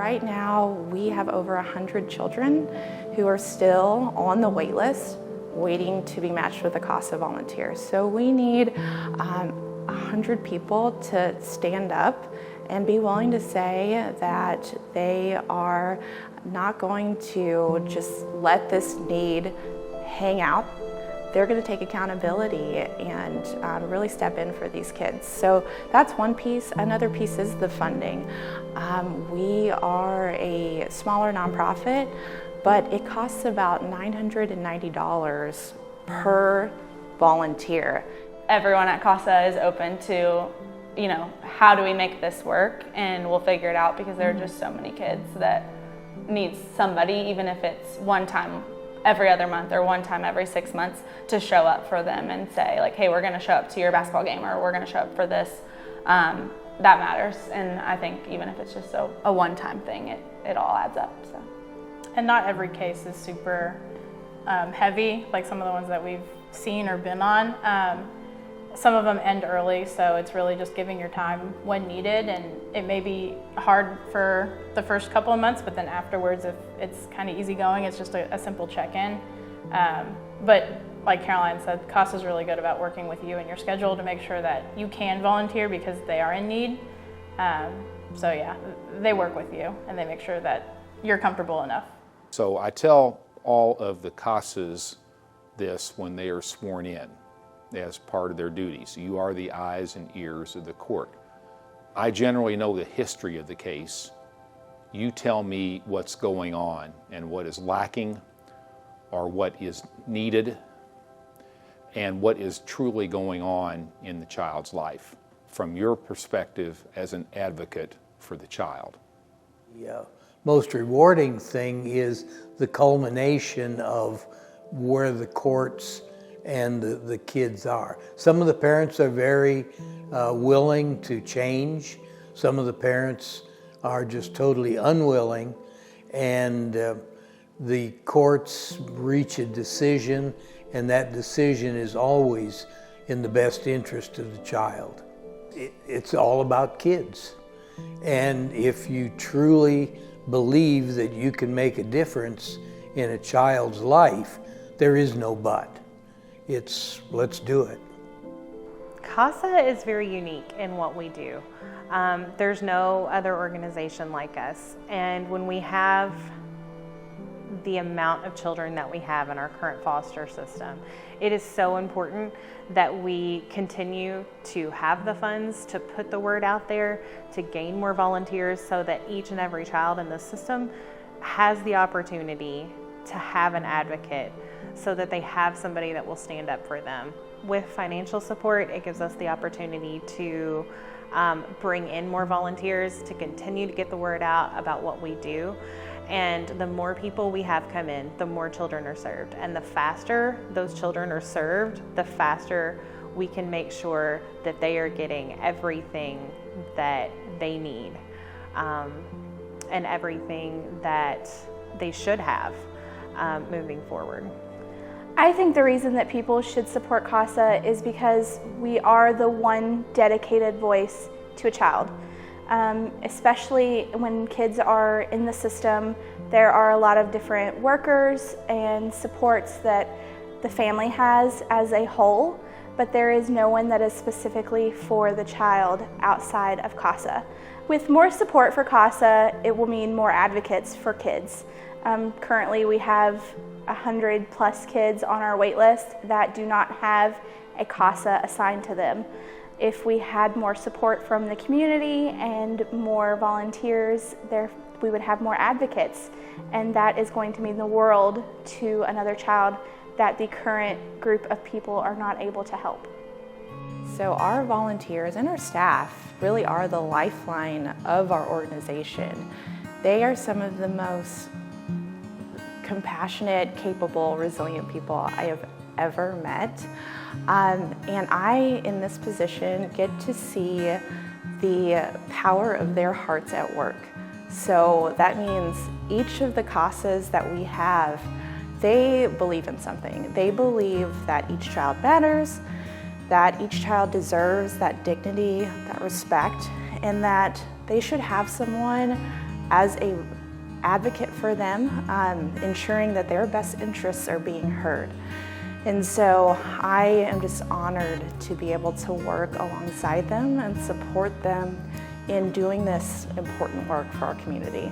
Right now, we have over 100 children who are still on the wait list, waiting to be matched with a CASA volunteer. So we need 100 people to stand up and be willing to say that they are not going to just let this need hang out. They're going to take accountability and really step in for these kids. So that's one piece. Another piece is the funding. We are a smaller nonprofit, but it costs about $990 per volunteer. Everyone at CASA is open to, how do we make this work, and we'll figure it out, because there are just so many kids that need somebody, even if it's one time every other month or one time every 6 months, to show up for them and say, like, hey, we're going to show up to your basketball game, or we're going to show up for this. That matters, and I think even if it's just a one-time thing, it all adds up. So. And not every case is super heavy, like some of the ones that we've seen or been on. Some of them end early, so it's really just giving your time when needed, and it may be hard for the first couple of months, but then afterwards, if it's kind of easygoing, it's just a simple check-in. But like Caroline said, CASA is really good about working with you and your schedule to make sure that you can volunteer because they are in need. So yeah, they work with you and they make sure that you're comfortable enough. So I tell all of the CASAs this when they are sworn in as part of their duties. You are the eyes and ears of the court. I generally know the history of the case. You tell me what's going on and what is lacking, or what is needed, and what is truly going on in the child's life from your perspective as an advocate for the child. The most rewarding thing is the culmination of where the courts and the kids are. Some of the parents are very willing to change. Some of the parents are just totally unwilling, and the courts reach a decision, and that decision is always in the best interest of the child. It's all about kids. And if you truly believe that you can make a difference in a child's life, there is no but. It's let's do it. CASA is very unique in what we do. There's no other organization like us. And when we have the amount of children that we have in our current foster system, it is so important that we continue to have the funds to put the word out there, to gain more volunteers, so that each and every child in the system has the opportunity to have an advocate, so that they have somebody that will stand up for them. With financial support, it gives us the opportunity to bring in more volunteers, to continue to get the word out about what we do. And the more people we have come in, the more children are served. And the faster those children are served, the faster we can make sure that they are getting everything that they need, and everything that they should have moving forward. I think the reason that people should support CASA is because we are the one dedicated voice to a child. Especially when kids are in the system, there are a lot of different workers and supports that the family has as a whole, but there is no one that is specifically for the child outside of CASA. With more support for CASA, it will mean more advocates for kids. Currently we have 100+ kids on our wait list that do not have a CASA assigned to them. If we had more support from the community and more volunteers, we would have more advocates, and that is going to mean the world to another child that the current group of people are not able to help. So our volunteers and our staff really are the lifeline of our organization. They are some of the most compassionate, capable, resilient people I have ever met. And I, in this position, get to see the power of their hearts at work. So that means each of the CASAs that we have, they believe in something. They believe that each child matters, that each child deserves that dignity, that respect, and that they should have someone as a advocate for them, ensuring that their best interests are being heard. And so I am just honored to be able to work alongside them and support them in doing this important work for our community.